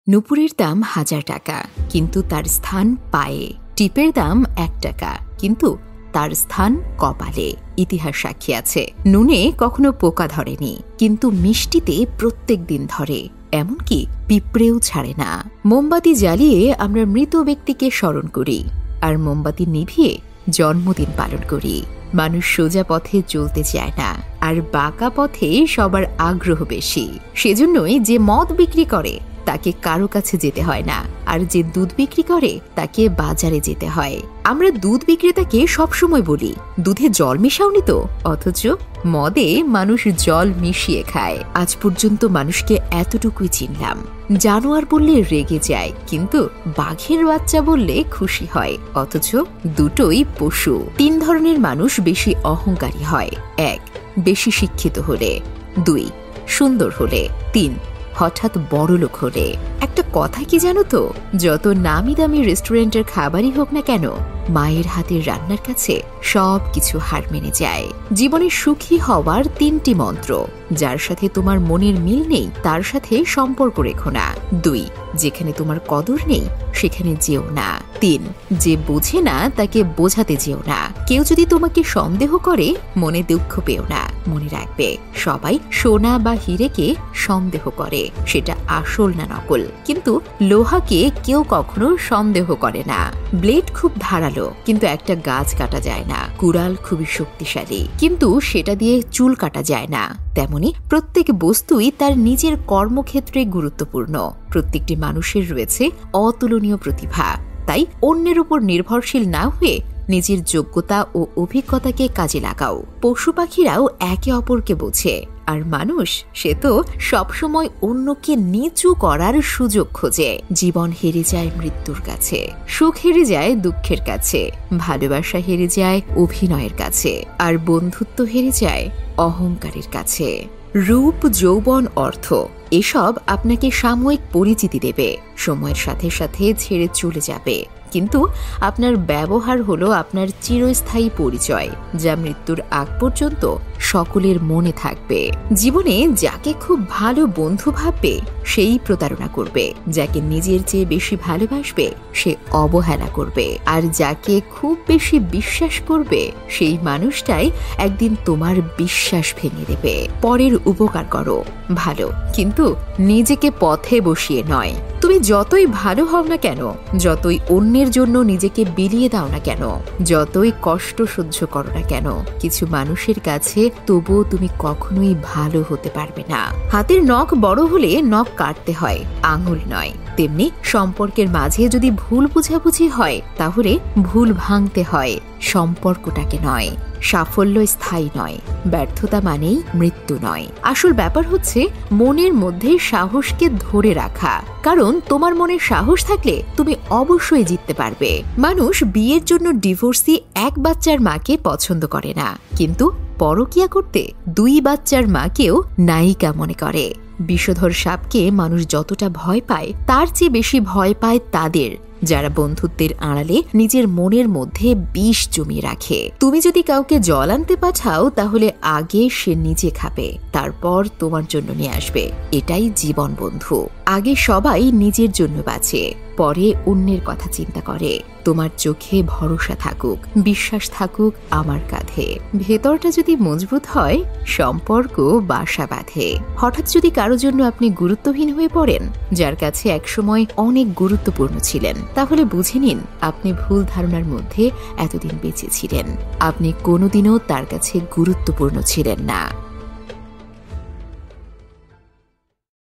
নুপুরের দাম 1000 টাকা, কিন্তু তার স্থান পায়ে। টিপের দাম 1 টাকা, কিন্তু তার স্থান কপালে। ইতিহাস সাক্ষী আছে, নুনে কখনো পোকা ধরেনি, কিন্তু মিষ্টিতে প্রত্যেক দিন ধরে, এমনকি পিঁপড়েও ছাড়ে না। মোমবাতি জ্বালিয়ে আমরা মৃত ব্যক্তিকে স্মরণ করি, আর মোমবাতি নিভিয়ে জন্মদিন পালন করি। মানুষ সোজা পথে চলতে চায় না, আর বাঁকা পথে সবার আগ্রহ বেশি। সেজন্যই যে মদ বিক্রি করে তাকে কারো কাছে যেতে হয় না, আর যে দুধ বিক্রি করে তাকে বাজারে যেতে হয়। আমরা দুধ বিক্রেতাকে সবসময় বলি, দুধে জল মিশাওনি তো, অথচ মদে মানুষ জল মিশিয়ে খায়। আজ পর্যন্ত মানুষকে এতটুকুই চিনলাম, জানোয়ার বললে রেগে যায়, কিন্তু বাঘের বাচ্চা বললে খুশি হয়, অথচ দুটোই পশু। 3 ধরনের মানুষ বেশি অহংকারী হয়। 1. বেশি শিক্ষিত হলে। 2. সুন্দর হলে। 3. হঠাৎ বড়লোক হলে। একটা কথা কি জানো তো, যত নামি দামি রেস্টুরেন্টের খাবারই হোক না কেন, মায়ের হাতের রান্নার কাছে সব কিছু হার মেনে যায়। জীবনে সুখী হওয়ার 3টি মন্ত্র। যার সাথে তোমার মনের মিল নেই তার সাথে সম্পর্ক রেখো না। 2. যেখানে তোমার কদর নেই সেখানে যেও না। 3. যে বোঝে না তাকে বোঝাতে যেও না। কেউ যদি তোমাকে সন্দেহ করে মনে দুঃখ পেও না। মনে রাখবে, সবাই সোনা বা হীরেকে সন্দেহ করে, সেটা আসল না নকল, কিন্তু লোহাকে কেউ কখনো সন্দেহ করে না। ব্লেড খুব ধারালো, কিন্তু একটা গাছ কাটা যায় না। কুড়াল খুবই শক্তিশালী, কিন্তু সেটা দিয়ে চুল কাটা যায় না। তেমনি প্রত্যেক বস্তুই তার নিজের কর্মক্ষেত্রে গুরুত্বপূর্ণ। প্রত্যেকটি মানুষের রয়েছে অতুলনীয় প্রতিভা, তাই অন্যের উপর নির্ভরশীল না হয়ে নিজের যোগ্যতা ও অভিজ্ঞতাকে কাজে লাগাও। পশু পাখিরাও একে অপরকে বোঝে, আর মানুষ সে তো সবসময় অন্যকে নিচু করার সুযোগ খোঁজে। জীবন হেরে যায় মৃত্যুর কাছে, সুখ হেরে যায় দুঃখের কাছে, ভালোবাসা হেরে যায় অভিনয়ের কাছে, আর বন্ধুত্ব হেরে যায় অহংকারের কাছে। রূপ, যৌবন, অর্থ এসব আপনাকে সাময়িক পরিচিতি দেবে, সময়ের সাথে সাথে ছেড়ে চলে যাবে, কিন্তু আপনার ব্যবহার হলো আপনার চিরস্থায়ী পরিচয়, যা মৃত্যুর আগ পর্যন্ত সকলের মনে থাকবে। জীবনে যাকে খুব ভালো বন্ধু ভাববে সেই প্রতারণা করবে, যাকে নিজের চেয়ে বেশি ভালোবাসবে সে অবহেলা করবে, আর যাকে খুব বেশি বিশ্বাস করবে সেই মানুষটাই একদিন তোমার বিশ্বাস ভেঙে দেবে। পরের উপকার করো ভালো, কিন্তু নিজেকে পথে বসিয়ে নয়। তুমি যতই ভালো হও না কেন, যতই অন্যের জন্য নিজেকে বিলিয়ে দাও না কেন, যতই কষ্ট সহ্য করো না কেন, কিছু মানুষের কাছে তবুও তুমি কখনোই ভালো হতে পারবে না। হাতের নখ বড় হলে নখ কাটতে হয়, আঙুল নয়। তেমনি সম্পর্কের মাঝে যদি ভুল বুঝাবুঝি হয় তাহলে ভুল ভাঙতে হয়, সম্পর্কটাকে নয়। সাফল্য স্থায়ী নয়, ব্যর্থতা মানেই মৃত্যু নয়। আসল ব্যাপার হচ্ছে মনের মধ্যে সাহসকে ধরে রাখা, কারণ তোমার মনে সাহস থাকলে তুমি অবশ্যই জিততে পারবে। মানুষ বিয়ের জন্য ডিভোর্সি 1 বাচ্চার মাকে পছন্দ করে না, কিন্তু পরকিয়া করতে 2 বাচ্চার মাকেও নায়িকা মনে করে। বিষধর সাপকে মানুষ যতটা ভয় পায় তার চেয়ে বেশি ভয় পায় তাদের যারা বন্ধুত্বের আড়ালে নিজের মনের মধ্যে বিষ জমিয়ে রাখে। তুমি যদি কাউকে জল আনতে পাঠাও তাহলে আগে সে নিজে খাবে, তারপর তোমার জন্য নিয়ে আসবে। এটাই জীবন বন্ধু। আগে সবাই নিজের জন্য বাঁচে, পরে অন্যের কথা চিন্তা করে। তোমার চোখে ভরসা থাকুক, বিশ্বাস থাকুক আমার কাঁধে। ভেতরটা যদি মজবুত হয় সম্পর্ক বাসা বাঁধে। হঠাৎ যদি কারো জন্য আপনি গুরুত্বহীন হয়ে পড়েন, যার কাছে একসময় অনেক গুরুত্বপূর্ণ ছিলেন, তাহলে বুঝে নিন আপনি ভুল ধারণার মধ্যে এতদিন বেঁচে ছিলেন। আপনি কোনোদিনও তার কাছে গুরুত্বপূর্ণ ছিলেন না।